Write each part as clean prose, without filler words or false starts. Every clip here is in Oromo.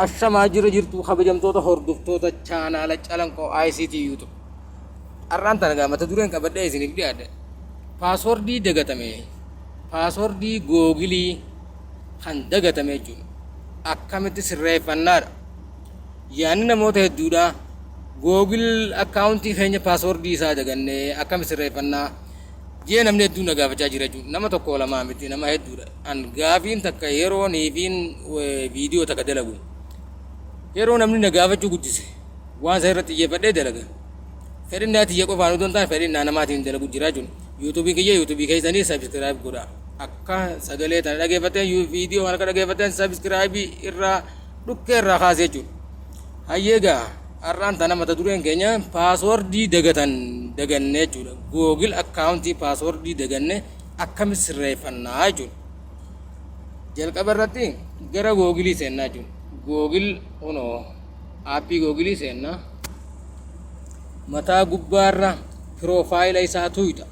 ashamaa jirtu kabajamtoota hordoftoota chaanaala calanqoo ICT YouTube. Arraan tana gaa mata dureen qabadhee isiniif dhiyaadhe. Paaswordii dagatame. Paaswordii googilii kan dagatame jechuudha. Akkamitti sirreeffannaadha. Yaanni namoota hedduudha. Googil akkaawuntii keenya paaswordii isaa dagannee akkamitti sirreeffannaa jee namni hedduun na gaafachaa jira jechuudha. Nama tokko lamaa miti nama hedduudha. An gaafiin takka yeroo niifiin viidiyoo takka dalagu. Yeroo namni na gaafachuu guddise waan isa irratti xiyyeeffadhee dalaga. Fedhin naa xiyya qofaan utuu hin taane fedhin naa namaatiin dalagu jira jechuudha. Yuutuubii keessanii sabiskiraayib godha. Akka sagalee tana dhageeffateen viidiyoo kana dhageeffateen sabiskiraayibii irraa dhukkee irraa kaasee jechuudha. Hayyeegaa har'aan tana mata dureen keenya paaswordii daganne jechuudha. Googil akkaawuntii paaswordii daganne akkamitti sirreeffannaa jechuudha. Jalqaba irratti gara googilii seennaa jechuudha. Googil aappii googilii seennaa. Mataa gubbaarra piroofaayila isaa tuyxa.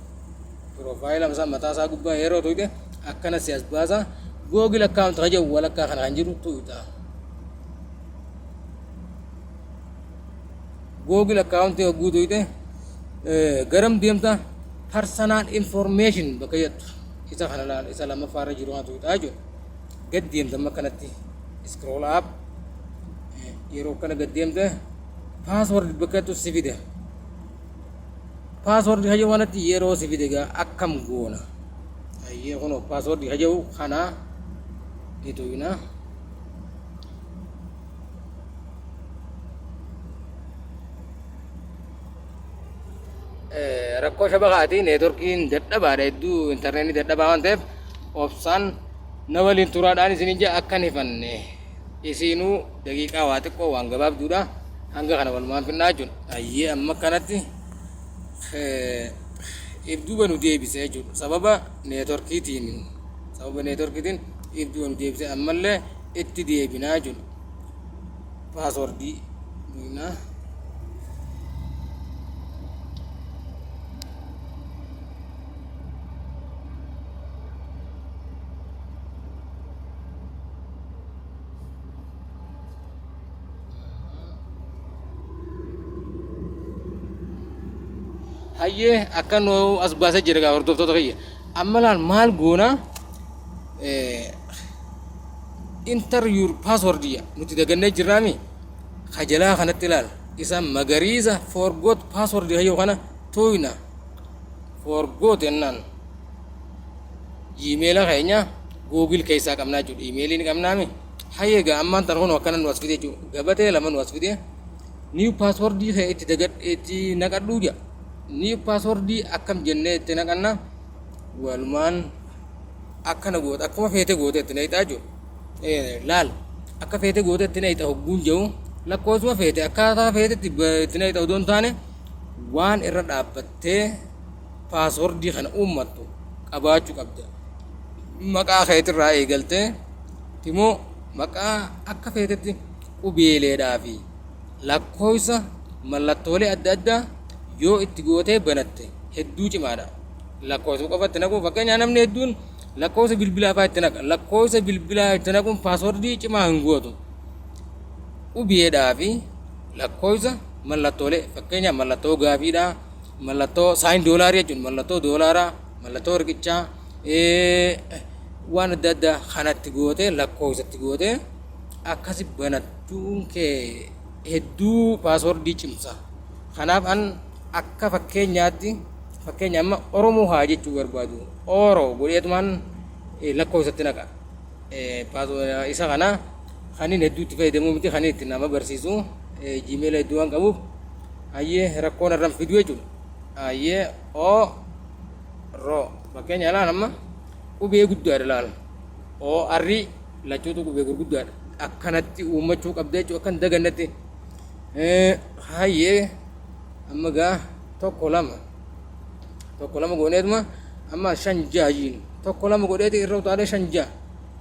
Piroofaayila mataa isaa gubbaa yeroo tuyxe akkana si as baasa. Googil akkaawunti kajaa'u walakkaa kana kan jiru tuyxa. Googil akkaawuntii hogguu tuyxe garam deemta personal information bakka jettu isa kana laal isa lammaffaarra jiru haa tuyxaa jechuudha. Gad deemta amma kanatti scroll up yeroo kana gad deemte password bakka jettu si fide. Password haja wanatti yeroo si fide gaa akkam goona. Ayyee kuno password haja'u kana ni tuyna. Rakkoo shabakaatii neetworkiin dadhabaadha hedduu intarneetii dadhabaa waan ta'eef obsaan na waliin turaadhaan isin ija akka hin hifanne isinuu daqiiqaa waa xiqqoo waan gabaabduudha hanga kana walumaan finnaa jechuudha. Ayyee amma kanatti ibduuba nu deebise jechuudha. Sababa neetworkiitiin ibduuba nu deebise ammallee itti deebinaa jechuudha. Paaswordii duwinaa. Hayyee akka nu as baasee jira gaa hordoftoota kiyya. Amma laal maal goona enter your password nuti dagannee jirraami. Kajalaa kanatti ilaal isa magariisa forgot password hayyoo kana tuyna forgot jennaan. Emaila keenya Google keessaa qabnaa jechuudha. Emailii ni qabnaami. Hayyee gaa ammaan tan kunoo akkana nu as fide jechuudha. Gabatee lama nu as fide new password itti naqadhuu jira. New passwordii akkam jennee itti naqanna walumaan akkana goota akkuma feete goote itti naqxaa jiru. Laal akka feete goote itti naqxa hogguun jiru lakkoofsuma feete akkaataa feete itti naqxa odoo hin taane waan irra dhaabbattee passwordii kana uummattu qabaachuu qabda. Maqaa keetirraa eegaltee timoo maqaa akka feetetti qubeeleedhaa fi lakkoofsa mallattoolee adda addaa yoo itti gootee banatte hedduu cimaadha. Lakkoofsa qofatti naquu fakkeenyaaf namni hedduun lakkoofsa bilbilaa fa'aa itti naqa. Lakkoofsa bilbilaa itti naquun paaswordii cimaa hin gootu. Qubeedhaa fi lakkoofsa mallattoolee fakkeenyaaf mallattoo gaafiidhaa, mallattoo saayin doolaarii jechuun mallattoo doolaaraa, mallattoo riqichaa waan adda addaa kanatti gootee lakkoofsatti gootee akkasi banattuun kee hedduu paaswordii cimsa. Kanaaf an akka fakkeenyaatti amma Oromoo haa jechuu barbaadu. Oro godheetumaan lakkoofsatti naqa. Isa kana kanin hedduutti fayyadamuu miti kanin itti nama barsiisu. Gmail hedduu waan qabuuf hayyee rakkoon irraan fiduu jechuudha. Hayyee ro fakkeenya laal amma qubee guddaadha laal. Arri lachuutu qubee gurguddaadha. Akkanatti uummachuu qabda jechuudha akkan dagannatti. Hayyee amma gaa tokko lama godheetuma amma 5 jaajiin tokko lama godheeti irra utaalee 5 jaa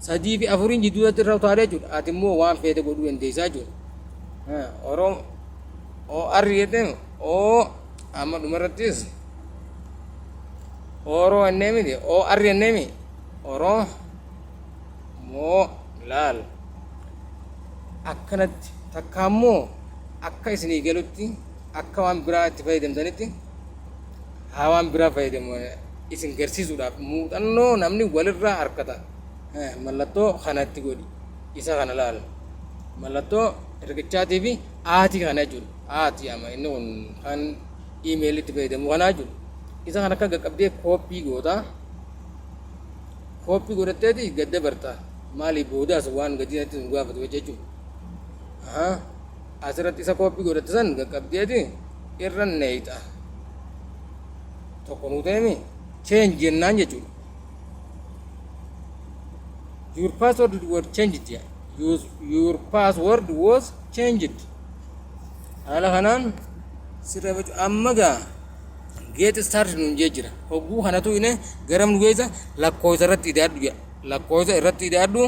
3 fi 4 jidduutti irra utaalee jechuudha. Ati immoo waan feete godhuu dandeessaa jechuudha. Arri jedhame amma dhumarrattis Oroo ennee miti arri ennee mi Oroo moo laal akkanatti takka ammoo akka isinii galutti akka waan biraa itti fayyadamtanitti haa waan biraa fayyadamu isin garsiisuudhaaf muuxannoo namni walirraa harkata mallattoo kanatti godhi isa kana laal mallattoo riqichaatii fi aatii kana jiru aatii ama inni kun kan iimeelitti fayyadamu kanaa jiru isa kana akka qaqqabdee kooppii godhatteeti gadda bartaa maaliif boodaas waan gadiinatti nu gaafatu jechuudha asirratti isa kooppii godhatte san qaqqabdeeti irra neeyxa tokko nuu ta'emi change jennaan jechuudha your password was changed your password was changed haala kanaan sirra jechuudha amma gaa get started nun jee jira hogguu kanatu ine garam nu geessa lakkoofsa irratti idaadhu jedha lakkoofsa irratti idaadhu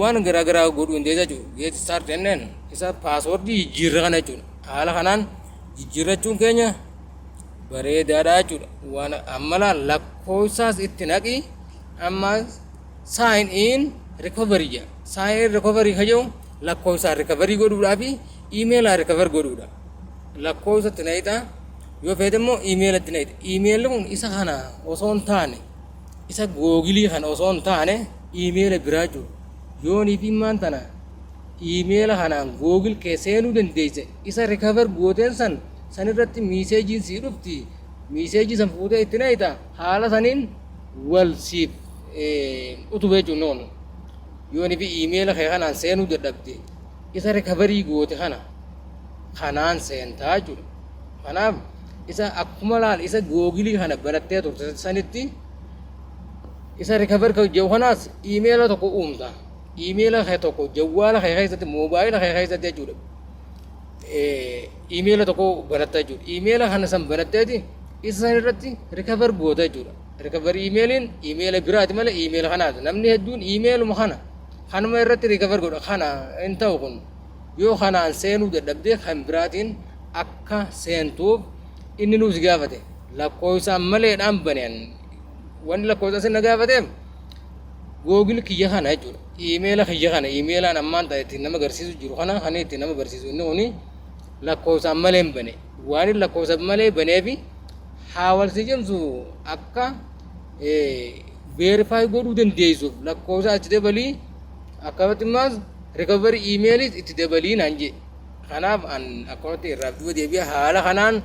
waan garaagaraa godhu hin deessa jechuudha get started enneen isa paaswordii jijjiirra kana jechuudha haala kanaan jijjiirrachuun keenya bareedaadha jechuudha waan ammalaa lakkoofsaas itti naqi amma sign in recovery jedha sign in recovery kajehu lakkoofsaa recovery godhuudhaa fi emailaa recover godhuudha lakkoofsa itti naqita yoo feete immoo iimeelatti naqite iimeelli kun isa kana osoo hin taane isa googilii kana osoo hin taane iimeela biraa jiru yoonii fi maan tana iimeela kanaan googil kee seenuu dandeesse isa recover gooteen san irratti miiseejiin sii dhufti miiseejii san fuutee itti naqita haala saniin wal siif utubee jechuun noonu yoonii fi iimeela kee kanaan seenuu dadhabde isa recoverii goote kanaan seentaa jechuudha kanaaf isa akkuma laal isa googilii kana barattee turte sanitti isa recover ka jehu kanaas iimeela tokko uumta iimeela kee tokko jawwaala kee keessatti moobaayila kee keessatti jechuudha iimeela tokko baratta jechuudha iimeela kana san baratteeti isa san irratti recover goota jechuudha recover iimeeliin iimeela biraati malee iimeela kanaati namni hedduun iimeeluma kanuma irratti recover godha kana hin ta'u kun yoo kanaan seenuu dadhabdee kan biraatiin akka seentuuf inni nuus gaafate lakkoofsaan maleedhaan baneen wanni lakkoofsa sin na gaafateef googil kiyya kana jechuudha iimeela kiyya kana iimeelaan ammaan ta'e ittiin nama garsiisu jiru kana ittiin nama garsiisu inni kuni lakkoofsaan malee hin bane waan lakkoofsa malee baneefi haawalsi jemsu akka verify godhuu dandeessuuf lakkoofsa itti dabalii akkamitti immaas recovery iimeelis itti dabalii naan jee kanaaf an akkanatti irraa duuba deebi'a haala kanaan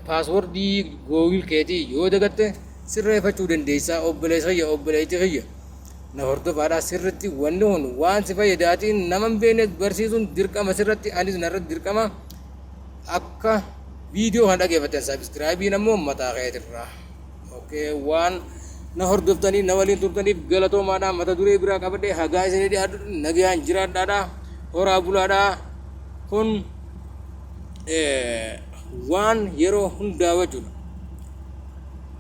paaswordii googil keetii yoo dagatte sirreeffachuu dandeessaa obboleetti kiyya na hordofaadhaa sirritti wanni kun waan si fayyadaatiin nama hin beekne barsiisuun dirqama sirratti anis narratti dirqama akka viidiyoo kan dhageeffattan sabiskiraayibiin ammoo mataa keetirraa waan na hordoftanii na waliin turtaniif galatoomaadhaa mata duree biraa qabadhee hagaa isinii dhiyaadhu nagayaan jiraadhaadhaa horaa bulaadhaa kun waan yeroo hundaa jechuudha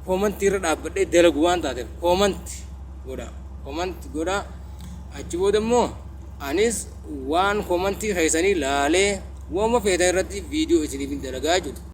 koomantii irra dhaabbadhee dalagu waan taateef koomanti godha achi booda immoo anis waan koomantii keessanii laalee waama feetan irratti viidiyoo isiniif dalagaa jechuudha.